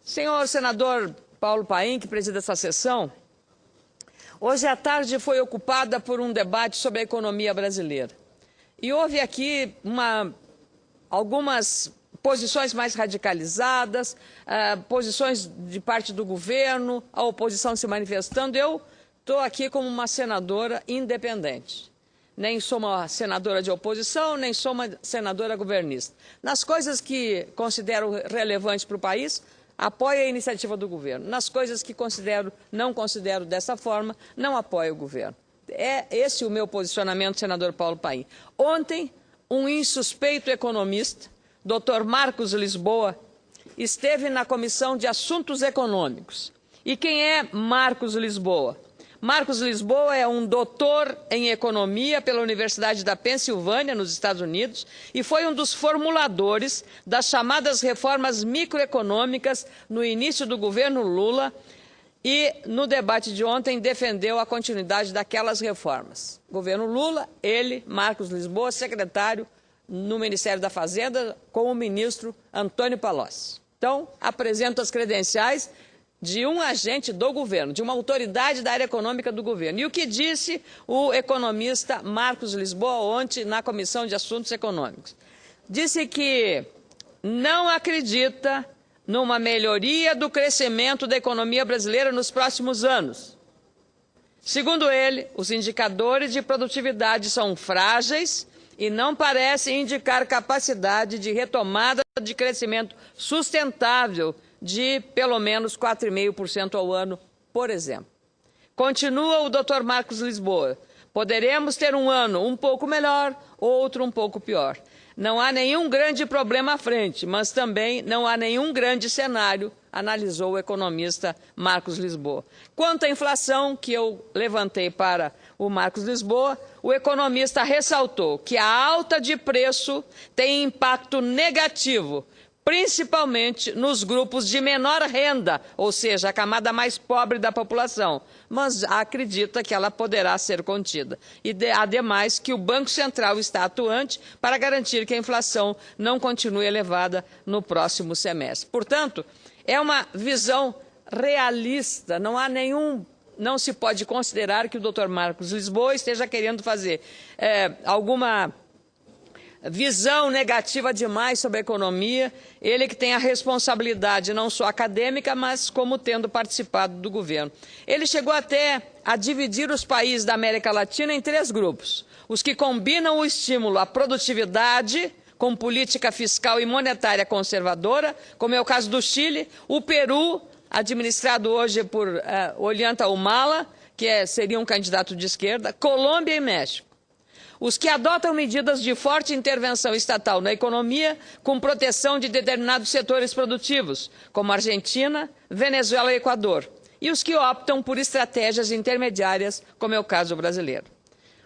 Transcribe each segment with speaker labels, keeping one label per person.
Speaker 1: Senhor senador Paulo Paim, que preside essa sessão, hoje à tarde foi ocupada por um debate sobre a economia brasileira. E houve aqui algumas posições mais radicalizadas, posições de parte do governo, a oposição se manifestando. Eu estou aqui como uma senadora independente. Nem sou uma senadora de oposição, nem sou uma senadora governista. Nas coisas que considero relevantes para o país, apoio a iniciativa do governo. Nas coisas que não considero dessa forma, não apoio o governo. É esse o meu posicionamento, senador Paulo Paim. Ontem, um insuspeito economista, Dr. Marcos Lisboa, esteve na Comissão de Assuntos Econômicos. E quem é Marcos Lisboa? Marcos Lisboa é um doutor em economia pela Universidade da Pensilvânia, nos Estados Unidos, e foi um dos formuladores das chamadas reformas microeconômicas no início do governo Lula e, no debate de ontem, defendeu a continuidade daquelas reformas. Governo Lula, ele, Marcos Lisboa, secretário no Ministério da Fazenda, com o ministro Antônio Palocci. Então, apresento as credenciais de um agente do governo, de uma autoridade da área econômica do governo. E o que disse o economista Marcos Lisboa ontem na Comissão de Assuntos Econômicos? Disse que não acredita numa melhoria do crescimento da economia brasileira nos próximos anos. Segundo ele, os indicadores de produtividade são frágeis e não parecem indicar capacidade de retomada de crescimento sustentável de pelo menos 4,5% ao ano, por exemplo. Continua o Dr. Marcos Lisboa. Poderemos ter um ano um pouco melhor, outro um pouco pior. Não há nenhum grande problema à frente, mas também não há nenhum grande cenário, analisou o economista Marcos Lisboa. Quanto à inflação, que eu levantei para o Marcos Lisboa, o economista ressaltou que a alta de preço tem impacto negativo, principalmente nos grupos de menor renda, ou seja, a camada mais pobre da população, mas acredita que ela poderá ser contida. E, ademais, que o Banco Central está atuante para garantir que a inflação não continue elevada no próximo semestre. Portanto, é uma visão realista, não se pode considerar que o Dr. Marcos Lisboa esteja querendo fazer alguma visão negativa demais sobre a economia, ele que tem a responsabilidade não só acadêmica, mas como tendo participado do governo. Ele chegou até a dividir os países da América Latina em 3 grupos. Os que combinam o estímulo à produtividade com política fiscal e monetária conservadora, como é o caso do Chile, o Peru, administrado hoje por Ollanta Humala, que seria um candidato de esquerda, Colômbia e México. Os que adotam medidas de forte intervenção estatal na economia com proteção de determinados setores produtivos, como Argentina, Venezuela e Equador. E os que optam por estratégias intermediárias, como é o caso brasileiro.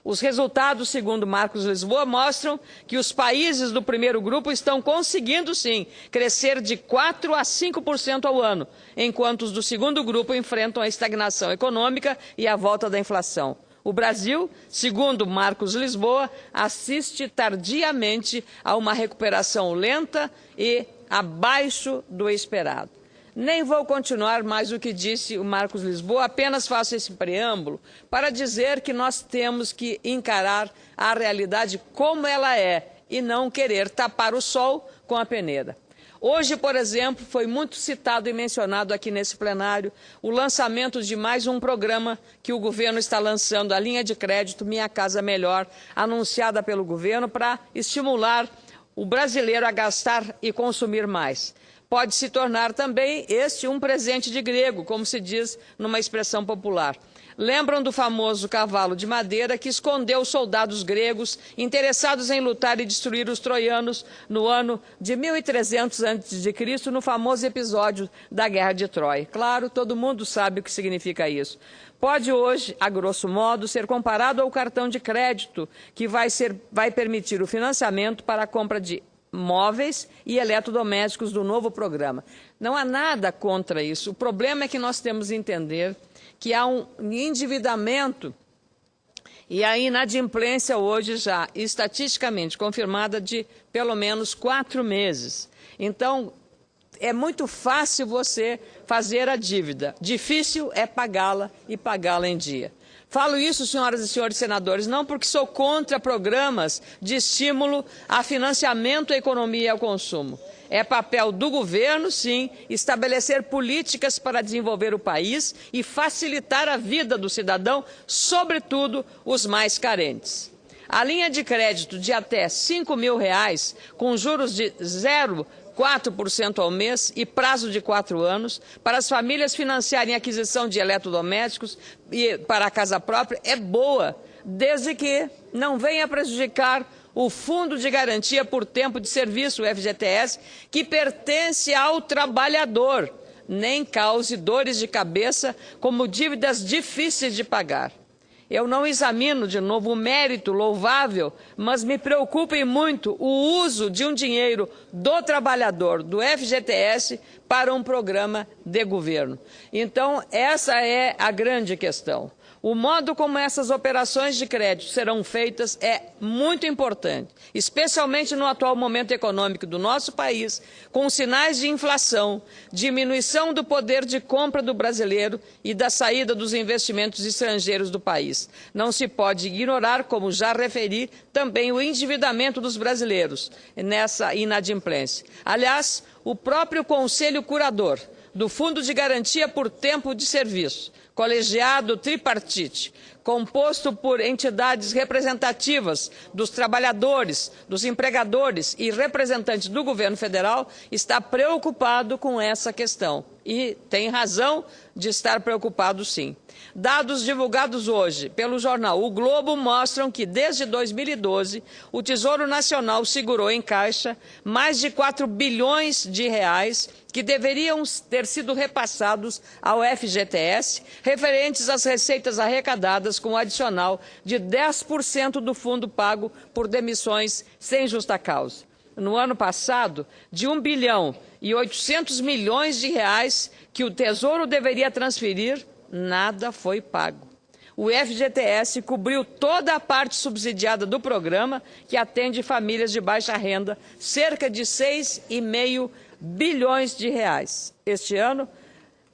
Speaker 1: Os resultados, segundo Marcos Lisboa, mostram que os países do primeiro grupo estão conseguindo, sim, crescer de 4% a 5% ao ano, enquanto os do segundo grupo enfrentam a estagnação econômica e a volta da inflação. O Brasil, segundo Marcos Lisboa, assiste tardiamente a uma recuperação lenta e abaixo do esperado. Nem vou continuar mais o que disse o Marcos Lisboa, apenas faço esse preâmbulo para dizer que nós temos que encarar a realidade como ela é e não querer tapar o sol com a peneira. Hoje, por exemplo, foi muito citado e mencionado aqui nesse plenário o lançamento de mais um programa que o governo está lançando, a linha de crédito Minha Casa Melhor, anunciada pelo governo para estimular o brasileiro a gastar e consumir mais. Pode se tornar também este um presente de grego, como se diz numa expressão popular. Lembram do famoso cavalo de madeira que escondeu os soldados gregos interessados em lutar e destruir os troianos no ano de 1300 a.C., no famoso episódio da Guerra de Troia. Claro, todo mundo sabe o que significa isso. Pode hoje, a grosso modo, ser comparado ao cartão de crédito, que vai permitir o financiamento para a compra de móveis e eletrodomésticos do novo programa. Não há nada contra isso. O problema é que nós temos que entender que há um endividamento e a inadimplência hoje já estatisticamente confirmada de pelo menos 4 meses. Então, é muito fácil você fazer a dívida, difícil é pagá-la e pagá-la em dia. Falo isso, senhoras e senhores senadores, não porque sou contra programas de estímulo a financiamento à economia e ao consumo. É papel do governo, sim, estabelecer políticas para desenvolver o país e facilitar a vida do cidadão, sobretudo os mais carentes. A linha de crédito de até R$ 5.000, com juros de 0,4% ao mês e prazo de 4 anos, para as famílias financiarem a aquisição de eletrodomésticos e para a casa própria, é boa, desde que não venha prejudicar o Fundo de Garantia por Tempo de Serviço, o FGTS, que pertence ao trabalhador, nem cause dores de cabeça como dívidas difíceis de pagar. Eu não examino, de novo, o mérito louvável, mas me preocupa e muito o uso de um dinheiro do trabalhador, do FGTS, para um programa de governo. Então, essa é a grande questão. O modo como essas operações de crédito serão feitas é muito importante, especialmente no atual momento econômico do nosso país, com sinais de inflação, diminuição do poder de compra do brasileiro e da saída dos investimentos estrangeiros do país. Não se pode ignorar, como já referi, também o endividamento dos brasileiros nessa inadimplência. Aliás, o próprio Conselho Curador do Fundo de Garantia por Tempo de Serviço, colegiado tripartite, composto por entidades representativas dos trabalhadores, dos empregadores e representantes do governo federal, está preocupado com essa questão. E tem razão de estar preocupado, sim. Dados divulgados hoje pelo jornal O Globo mostram que, desde 2012, o Tesouro Nacional segurou em caixa mais de 4 bilhões de reais que deveriam ter sido repassados ao FGTS, referentes às receitas arrecadadas com o adicional de 10% do fundo pago por demissões sem justa causa. No ano passado, de 1 bilhão e 800 milhões de reais que o Tesouro deveria transferir, nada foi pago. O FGTS cobriu toda a parte subsidiada do programa, que atende famílias de baixa renda, cerca de 6,5 bilhões de reais. Este ano,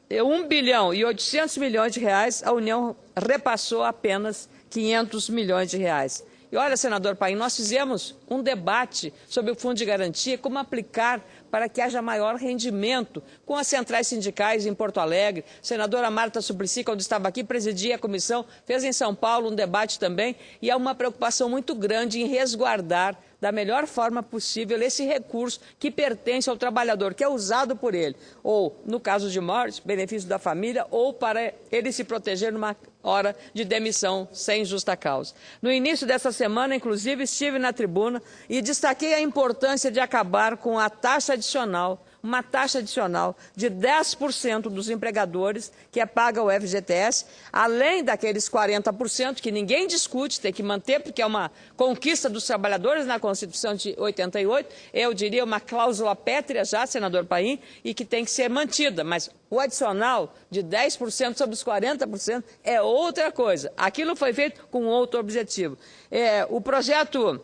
Speaker 1: 1 bilhão e 800 milhões de reais, a União repassou apenas 500 milhões de reais. E olha, senador Paim, nós fizemos um debate sobre o Fundo de Garantia, como aplicar para que haja maior rendimento com as centrais sindicais em Porto Alegre. A senadora Marta Suplicy, quando estava aqui, presidia a comissão, fez em São Paulo um debate também, e há uma preocupação muito grande em resguardar da melhor forma possível esse recurso que pertence ao trabalhador, que é usado por ele, ou, no caso de morte, benefício da família, ou para ele se proteger numa hora de demissão sem justa causa. No início dessa semana, inclusive, estive na tribuna e destaquei a importância de acabar com a taxa adicional, uma taxa adicional de 10% dos empregadores que é paga o FGTS, além daqueles 40% que ninguém discute, tem que manter, porque é uma conquista dos trabalhadores na Constituição de 88, eu diria uma cláusula pétrea já, senador Paim, e que tem que ser mantida, mas o adicional de 10% sobre os 40% é outra coisa. Aquilo foi feito com outro objetivo. O projeto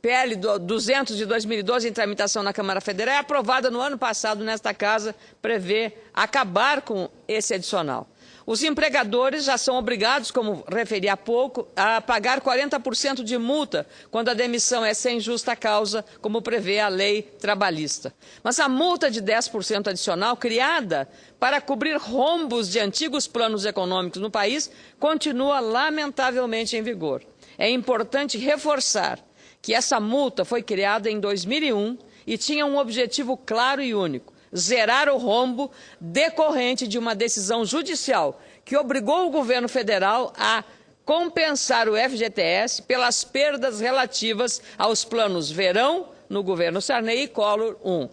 Speaker 1: PL 200 de 2012, em tramitação na Câmara Federal, é aprovada no ano passado nesta Casa, prevê acabar com esse adicional. Os empregadores já são obrigados, como referi há pouco, a pagar 40% de multa quando a demissão é sem justa causa, como prevê a lei trabalhista. Mas a multa de 10% adicional, criada para cobrir rombos de antigos planos econômicos no país, continua lamentavelmente em vigor. É importante reforçar que essa multa foi criada em 2001 e tinha um objetivo claro e único: zerar o rombo decorrente de uma decisão judicial que obrigou o governo federal a compensar o FGTS pelas perdas relativas aos planos Verão, no governo Sarney, e Collor I.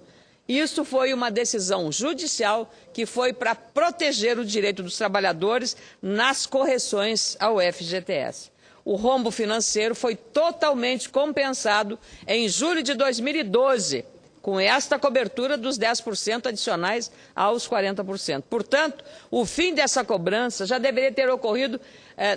Speaker 1: Isso foi uma decisão judicial que foi para proteger o direito dos trabalhadores nas correções ao FGTS. O rombo financeiro foi totalmente compensado em julho de 2012, com esta cobertura dos 10% adicionais aos 40%. Portanto, o fim dessa cobrança já deveria ter ocorrido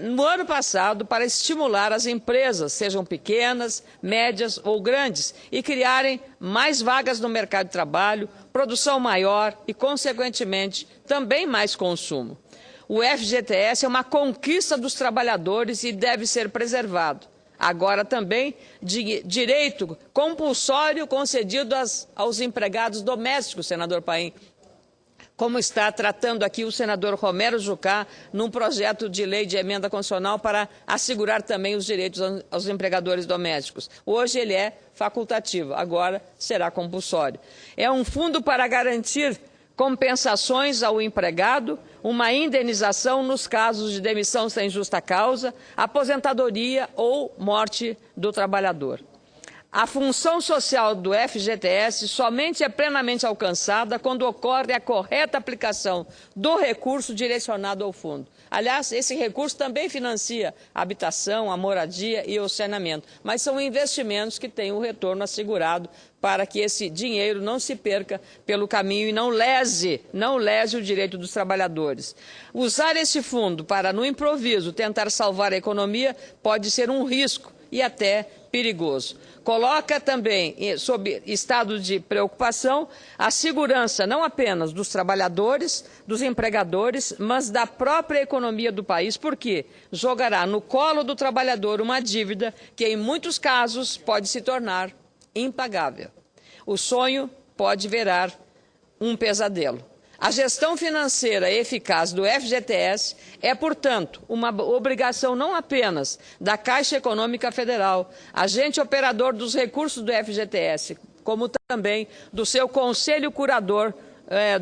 Speaker 1: no ano passado para estimular as empresas, sejam pequenas, médias ou grandes, e criarem mais vagas no mercado de trabalho, produção maior e, consequentemente, também mais consumo. O FGTS é uma conquista dos trabalhadores e deve ser preservado. Agora também de direito compulsório concedido aos empregados domésticos, senador Paim, como está tratando aqui o senador Romero Jucá, num projeto de lei de emenda constitucional para assegurar também os direitos aos empregadores domésticos. Hoje ele é facultativo, agora será compulsório. É um fundo para garantir compensações ao empregado, uma indenização nos casos de demissão sem justa causa, aposentadoria ou morte do trabalhador. A função social do FGTS somente é plenamente alcançada quando ocorre a correta aplicação do recurso direcionado ao fundo. Aliás, esse recurso também financia a habitação, a moradia e o saneamento, mas são investimentos que têm o retorno assegurado para que esse dinheiro não se perca pelo caminho e não lese o direito dos trabalhadores. Usar esse fundo para, no improviso, tentar salvar a economia pode ser um risco e até perigoso. Coloca também sob estado de preocupação a segurança não apenas dos trabalhadores, dos empregadores, mas da própria economia do país, porque jogará no colo do trabalhador uma dívida que, em muitos casos, pode se tornar impagável. O sonho pode virar um pesadelo. A gestão financeira eficaz do FGTS é, portanto, uma obrigação não apenas da Caixa Econômica Federal, agente operador dos recursos do FGTS, como também do seu conselho curador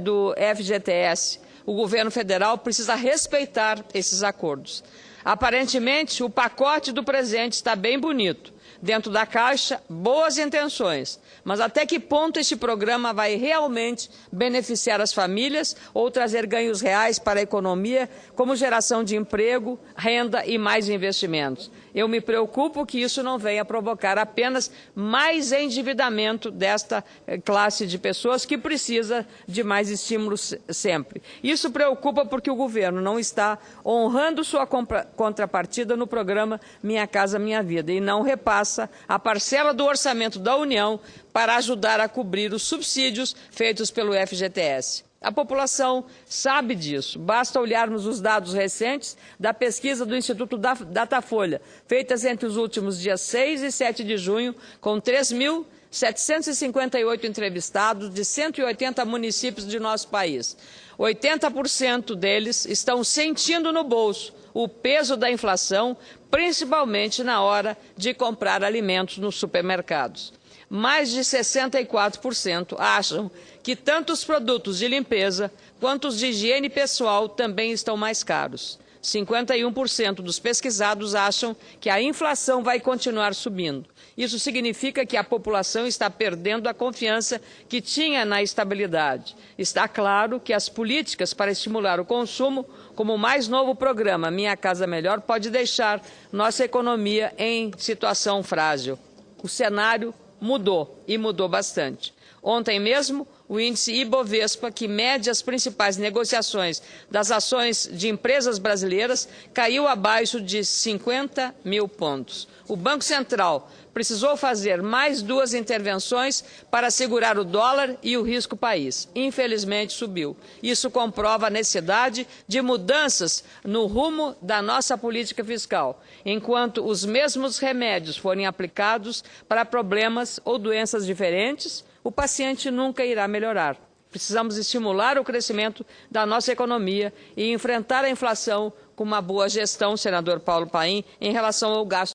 Speaker 1: do FGTS. O governo federal precisa respeitar esses acordos. Aparentemente, o pacote do presente está bem bonito. Dentro da Caixa, boas intenções, mas até que ponto este programa vai realmente beneficiar as famílias ou trazer ganhos reais para a economia, como geração de emprego, renda e mais investimentos? Eu me preocupo que isso não venha provocar apenas mais endividamento desta classe de pessoas que precisa de mais estímulos sempre. Isso preocupa porque o governo não está honrando sua contrapartida no programa Minha Casa Minha Vida e não repassa a parcela do orçamento da União para ajudar a cobrir os subsídios feitos pelo FGTS. A população sabe disso. Basta olharmos os dados recentes da pesquisa do Instituto Datafolha, feitas entre os últimos dias 6 e 7 de junho, com 3.758 entrevistados de 180 municípios de nosso país. 80% deles estão sentindo no bolso o peso da inflação, principalmente na hora de comprar alimentos nos supermercados. Mais de 64% acham que tanto os produtos de limpeza quanto os de higiene pessoal também estão mais caros. 51% dos pesquisados acham que a inflação vai continuar subindo. Isso significa que a população está perdendo a confiança que tinha na estabilidade. Está claro que as políticas para estimular o consumo, como o mais novo programa Minha Casa Melhor, pode deixar nossa economia em situação frágil. O cenário mudou, e mudou bastante. Ontem mesmo, o índice Ibovespa, que mede as principais negociações das ações de empresas brasileiras, caiu abaixo de 50 mil pontos. O Banco Central precisou fazer mais 2 intervenções para segurar o dólar e o risco país. Infelizmente, subiu. Isso comprova a necessidade de mudanças no rumo da nossa política fiscal, enquanto os mesmos remédios forem aplicados para problemas ou doenças diferentes, o paciente nunca irá melhorar. Precisamos estimular o crescimento da nossa economia e enfrentar a inflação com uma boa gestão, senador Paulo Paim, em relação ao gasto